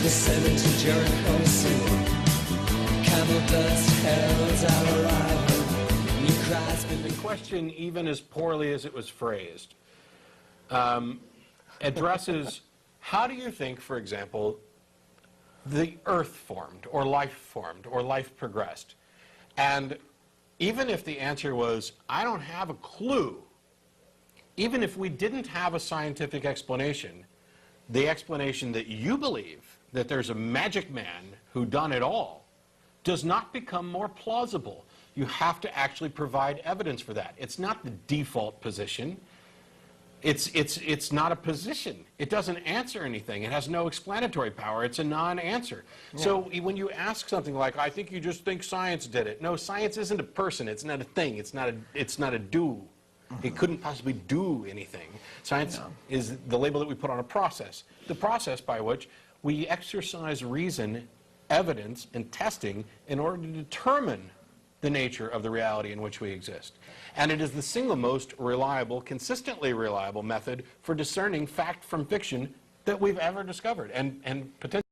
the 70 Jericho single. Camel dust heralds our arrival. New cries been The question, even as poorly as it was phrased, addresses how do you think, for example, the Earth formed, or life progressed? And even if the answer was, I don't have a clue, even if we didn't have a scientific explanation, the explanation that you believe, that there's a magic man who done it all, does not become more plausible. You have to actually provide evidence for that. It's not the default position. It's not a position. It doesn't answer anything. It has no explanatory power. It's a non-answer. Yeah. So when you ask something like, I think you just think science did it. No, science isn't a person. It's not a thing. It's not a do. It couldn't possibly do anything. Science is the label that we put on a process. The process by which we exercise reason, evidence, and testing in order to determine the nature of the reality in which we exist. And it is the single most reliable, consistently reliable method for discerning fact from fiction that we've ever discovered, and potentially